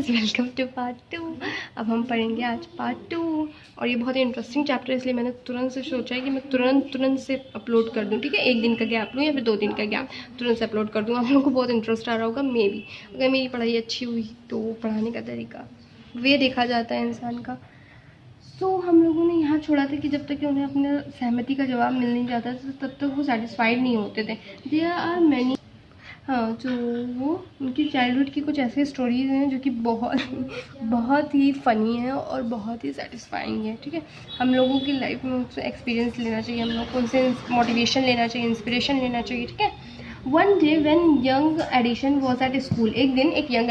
Guys, welcome two part 2। अब हम पढ़ेंगे आज पार्ट 2 और ये बहुत ही इंटरेस्टिंग चैप्टर है, इसलिए मैंने तुरंत से सोचा है कि मैं तुरंत से अपलोड कर दूं। ठीक है, एक दिन का गैप लूँ या फिर 2 दिन का गैप, तुरंत से अपलोड कर दूँ। आप लोगों को बहुत इंटरेस्ट आ रहा होगा, मे भी अगर मेरी पढ़ाई अच्छी हुई तो पढ़ाने का तरीका वे देखा जाता है इंसान का। तो हम लोगों ने यहाँ छोड़ा था कि जब तक कि उन्हें अपने सहमति का जवाब मिल नहीं जाता था तब तक वो सेटिस्फाइड नहीं होते थे। देयर आर मैनी, हाँ, तो वो उनकी चाइल्डहुड की कुछ ऐसी स्टोरीज़ हैं जो कि बहुत ही फ़नी है और बहुत ही सेटिस्फाइंग है। ठीक है, हम लोगों की लाइफ में उनसे एक्सपीरियंस लेना चाहिए, हम लोग को उनसे मोटिवेशन लेना चाहिए, इंस्पिरेशन लेना चाहिए। ठीक है, one day when young Edison was at school, एक दिन एक यंग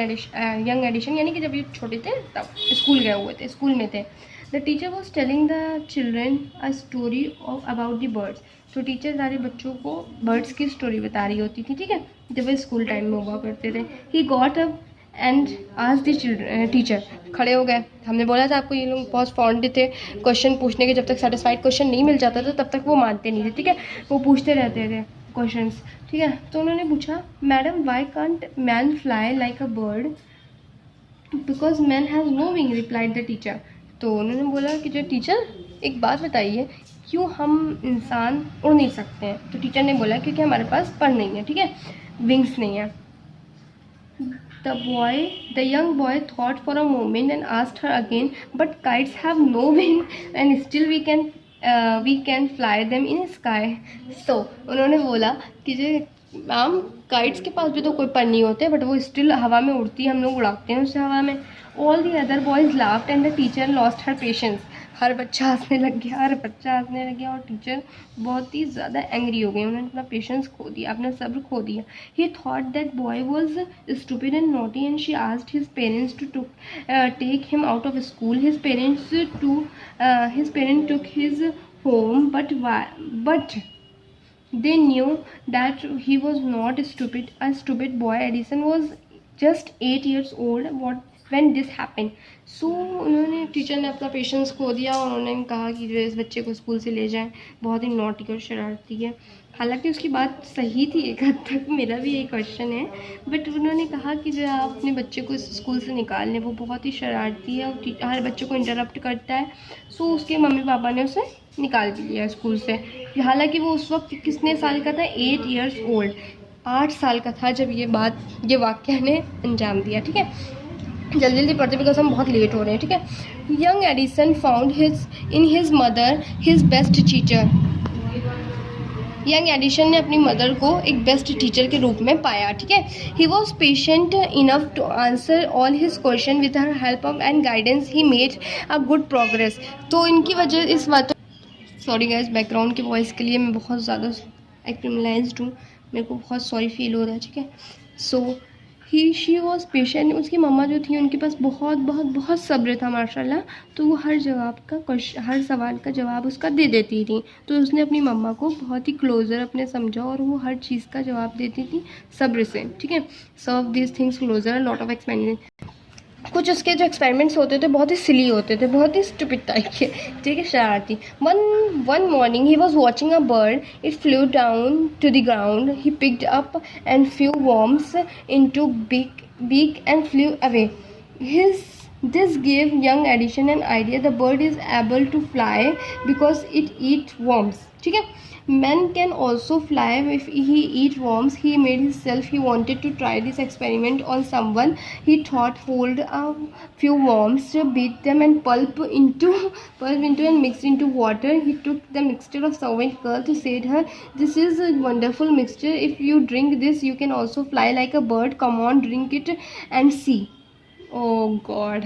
एडिशन यानी कि जब ये छोटे थे तब स्कूल गए हुए थे, स्कूल में थे। The teacher was telling the children a story of about the birds. तो टीचर सारे बच्चों को बर्ड्स की स्टोरी बता रही होती थी। ठीक है, जब वे स्कूल टाइम में हुआ करते थे। ही गॉट अप एंड आज द चिल्ड्रन, टीचर खड़े हो गए। हमने बोला था आपको ये लोग बहुत फॉन्ड थे क्वेश्चन पूछने के, जब तक सेटिस्फाइड क्वेश्चन नहीं मिल जाता था तब तक वो मानते नहीं थे। ठीक है, वो पूछते रहते थे क्वेश्चंस। ठीक है, तो उन्होंने पूछा, madam why can't man fly like a bird, because man has no wing, replied the teacher. तो उन्होंने बोला कि जो टीचर एक बात बताइए, क्यों हम इंसान उड़ नहीं सकते हैं? तो टीचर ने बोला क्योंकि हमारे पास पर नहीं है। ठीक है, विंग्स नहीं है। The young boy thought for a moment and asked her again, but kites have no wing and still we can fly them in sky. So उन्होंने बोला कि जो मैम, काइट्स के पास भी तो कोई पर नहीं होते, बट वो स्टिल हवा में उड़ती है, हम लोग उड़ाते हैं उसे हवा में। All the other boys laughed and the teacher lost her patience. हर बच्चा हंसने लग गया और टीचर बहुत ही ज़्यादा एंग्री हो गई। उन्होंने अपना पेशेंस खो दिया, अपना सब्र खो दिया। He thought that boy was stupid and naughty and she asked his parents to take him out of school. His parents took his home, but they knew that he was not stupid. A stupid boy. Edison was just 8 years old when this happened. So उन्होंने, teacher ने अपना patience खो दिया और उन्होंने कहा कि जो इस बच्चे को स्कूल से ले जाएं, बहुत ही नॉटी और शरारती है। हालांकि उसकी बात सही थी एक हद तक, मेरा भी ये क्वेश्चन है, बट उन्होंने कहा कि जो आप अपने बच्चे को इस स्कूल से निकाल लें, वो बहुत ही शरारती है और हर बच्चे को इंटरप्ट करता है। सो उसके मम्मी पापा ने उसे निकाल भी लिया स्कूल से। हालांकि वो उस वक्त कितने साल का था? 8 years old, 8 साल का था जब ये वाक्य ने अंजाम दिया। ठीक है, जल्दी पढ़ते बिकॉज हम बहुत लेट हो रहे हैं। ठीक है, young Edison found in his mother his best teacher. Young Edison ने अपनी मदर को एक बेस्ट टीचर के रूप में पाया। ठीक है, he was patient enough to answer all his question with her help of and guidance he made a good progress. तो इनकी वजह, इस बात, सॉरी गाइस बैकग्राउंड की वॉइस के लिए मैं बहुत ज़्यादा एक्टिमलाइज्ड हूँ, मेरे को बहुत सॉरी फील हो रहा है। ठीक है, सो शी वॉज पेशेंट। उसकी मम्मा जो थी उनके पास बहुत सब्र था माशाल्लाह। तो वो हर सवाल का जवाब उसका दे देती थी। तो उसने अपनी मम्मा को बहुत ही क्लोज़र अपने समझा और वो हर चीज़ का जवाब देती थी सब्र से। ठीक है, serve this things closer, lot of experiment. कुछ उसके जो एक्सपेरिमेंट्स होते थे बहुत ही सिली होते थे, बहुत ही स्टूपिड टाइप के। ठीक है, शरारती। One morning he was watching a bird, it flew down to the ground, he picked up and few worms into beak and flew away. This gave young Edison an idea. The bird is able to fly because it eats worms. ठीक है, man can also fly if he eat worms. He made himself, he wanted to try this experiment on someone. He thought, hold a few worms, beat them and pulp into and mix into water. He took the mixture of servant girl to said her, this is a wonderful mixture. If you drink this, you can also fly like a bird. Come on, drink it and see. Oh God,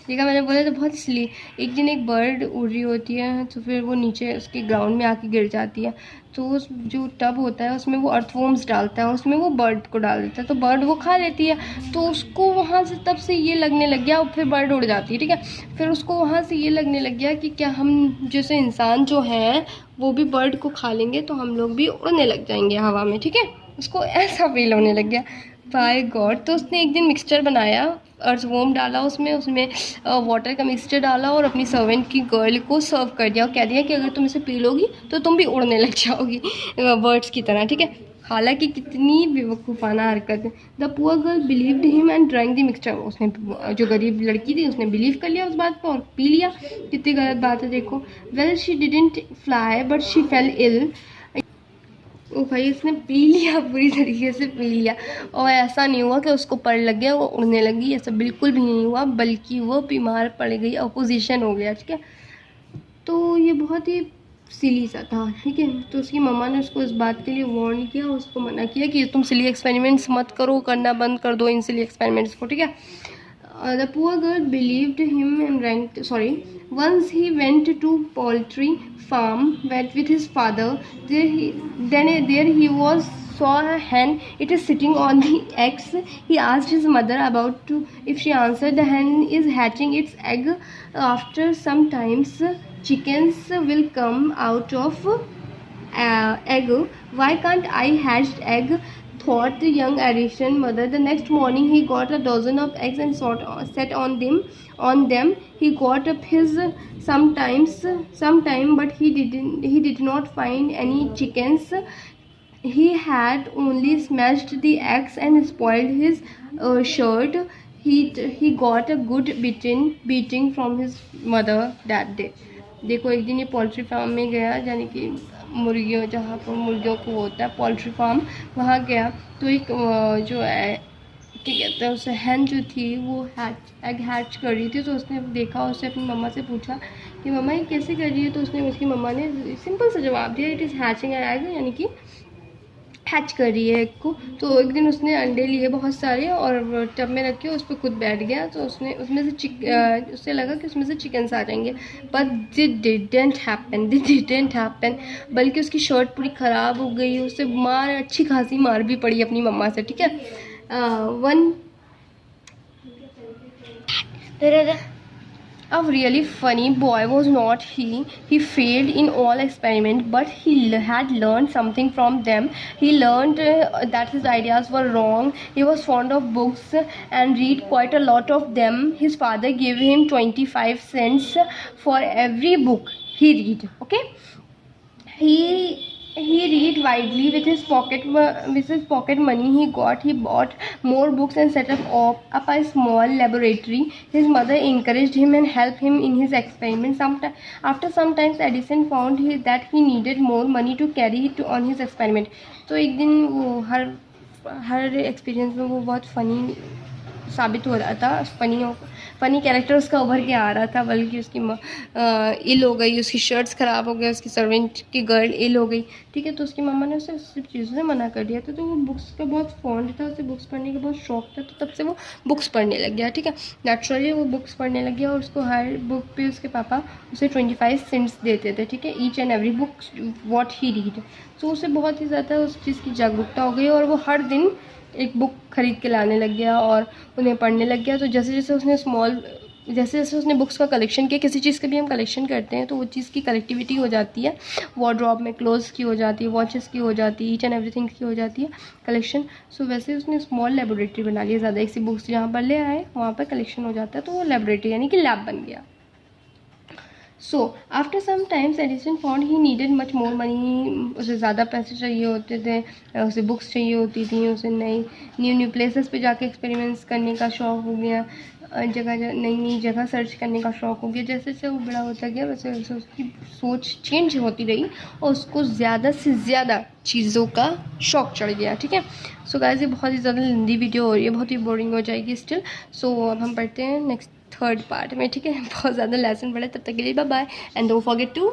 देखा मैंने बोला तो बहुत इसलिए। एक दिन एक bird उड़ रही होती है तो फिर वो नीचे उसके ग्राउंड में आके गिर जाती है। तो उस जो टब होता है उसमें वो अर्थवॉर्म्स डालता है, उसमें वो बर्ड को डाल देता है, तो बर्ड वो खा लेती है। तो उसको वहाँ से तब से ये लगने लग गया, और फिर बर्ड उड़ जाती है। ठीक है, फिर उसको वहाँ से ये लगने लग गया कि क्या हम जैसे इंसान जो हैं वो भी बर्ड को खा लेंगे तो हम लोग भी उड़ने लग जाएंगे हवा में। ठीक है, उसको ऐसा फील होने लग गया। बाय गॉड, तो उसने एक दिन मिक्सचर बनाया, अर्थवॉर्म डाला उसमें वाटर का मिक्सचर डाला और अपनी सर्वेंट की गर्ल को सर्व कर दिया और कह दिया कि अगर तुम इसे पी लोगी तो तुम भी उड़ने लग जाओगी बर्ड्स की तरह। ठीक है, हालांकि कितनी बेवकूफ़ाना हरकत है। The poor girl believed him and drank the mixture. उसने, जो गरीब लड़की थी, उसने बिलीव कर लिया उस बात को और पी लिया। कितनी गलत बात है देखो। Well she didn't fly but she fell ill. ओ भाई, उसने पी लिया, पूरी तरीके से पी लिया। और ऐसा नहीं हुआ कि उसको पड़ लग गया, वो उड़ने लगी, ऐसा बिल्कुल भी नहीं हुआ, बल्कि वो बीमार पड़ गई, अपोजिशन हो गया। ठीक है, तो ये बहुत ही सिली सा था। ठीक है, तो उसकी मम्मा ने उसको इस बात के लिए वार्न किया, उसको मना किया कि तुम सिली एक्सपेरिमेंट्स मत करो, करना बंद कर दो इन सिली एक्सपेरिमेंट्स को। ठीक है, the poor girl believed him and ranked, sorry, once he went to poultry farm with his father. There he was saw a hen. It is sitting on the eggs. He asked his mother about to if she answered the hen is hatching its egg. After some times chickens will come out of egg. Why can't I hatch egg? Thought the young Arisian mother. The next morning he got a dozen of eggs and set on them. He got up his sometime, but he did not find any chickens. He had only smashed the eggs and spoiled his shirt. He got a good beating from his mother that day. देखो, एक दिन ये poultry farm में गया, यानी कि मुर्गियों, जहाँ पर मुर्गियों को होता है पोल्ट्री फार्म, वहाँ गया। तो एक जो है, क्या कहते हैं उसे, हैन जो थी वो एग हैच कर रही थी। तो उसने देखा, उससे अपनी मम्मा से पूछा कि मम्मा ये कैसे कर रही है। तो उसने, उसकी मम्मा ने सिंपल सा जवाब दिया, इट इज़ हैचिंग एग, यानी कि हैच कर रही है एग को। तो एक दिन उसने अंडे लिए बहुत सारे और टब में रखे, उस पर खुद बैठ गया। तो उसने उसमें से उससे लगा कि उसमें से चिकन्स आ जाएंगे, बट दिट डिडंट हैपन। बल्कि उसकी शर्ट पूरी ख़राब हो गई, उससे अच्छी खासी मार भी पड़ी अपनी मम्मा से। ठीक है, A really funny boy was not he. He failed in all experiments, but he had learned something from them. He learned that his ideas were wrong. He was fond of books and read quite a lot of them. His father gave him 25 cents for every book he read. Okay, he read widely with his pocket money he got. He bought more books and set up a small laboratory. His mother encouraged him and helped him in his experiments. After some time Edison found that he needed more money to carry it on his experiment. तो एक दिन वो हर experience में वो बहुत funny साबित हो रहा था, फ़नी कैरेक्टर उसका उभर के आ रहा था। बल्कि उसकी इल हो गई, उसकी शर्ट्स ख़राब हो गई, उसकी सर्वेंट की गर्ल इल हो गई। ठीक है, तो उसकी मम्मा ने उसे सब चीज़ों से मना कर दिया था। तो वो बुक्स का बहुत फॉन्ड था, उसे बुक्स पढ़ने का बहुत शौक था, तो तब से वो बुक्स पढ़ने लग गया। ठीक है, नेचुरली वो बुक्स पढ़ने लग गया और उसको हर बुक पे उसके पापा उसे 25 सेंट्स देते थे। ठीक है, each and every book what he read. तो उसे बहुत ही ज़्यादा उस चीज़ की जागरूकता हो गई और वो हर दिन एक बुक खरीद के लाने लग गया और उन्हें पढ़ने लग गया। तो जैसे जैसे उसने बुक्स का कलेक्शन किया, किसी चीज़ का भी हम कलेक्शन करते हैं तो वो चीज़ की कलेक्टिविटी हो जाती है। वार्डरोब में क्लोथ्स की हो जाती है, वॉचेस की हो जाती है, ईच एंड एवरीथिंग की हो जाती है कलेक्शन। सो वैसे उसने स्मॉल लेबोरेटरी बना लिया। ज़्यादा एक सी बुक्स जहाँ पर ले आए वहाँ पर कलेक्शन हो जाता है, तो वो लेबोरेटरी यानी कि लैब बन गया। So after some time Edison found he needed much more money. उसे ज़्यादा पैसे चाहिए होते थे, उसे बुक्स चाहिए होती थी, उसे न्यू प्लेसेस पे जाके एक्सपेरिमेंट्स करने का शौक़ हो गया, नई जगह सर्च करने का शौक़ हो गया। जैसे जैसे वो बड़ा होता गया वैसे वैसे उसकी सोच चेंज होती रही और उसको ज़्यादा से ज़्यादा चीज़ों का शौक़ चढ़ गया। ठीक है, सो गाइस ये बहुत ही ज़्यादा लंबी वीडियो हो रही है, बहुत ही बोरिंग हो जाएगी स्टिल। सो अब हम पढ़ते हैं नेक्स्ट थर्ड पार्ट में। ठीक है, बहुत ज़्यादा लेसन पढ़े, तब तक के लिए bye bye and don't forget to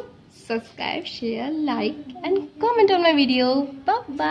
subscribe, share, like and comment on my video. Bye bye.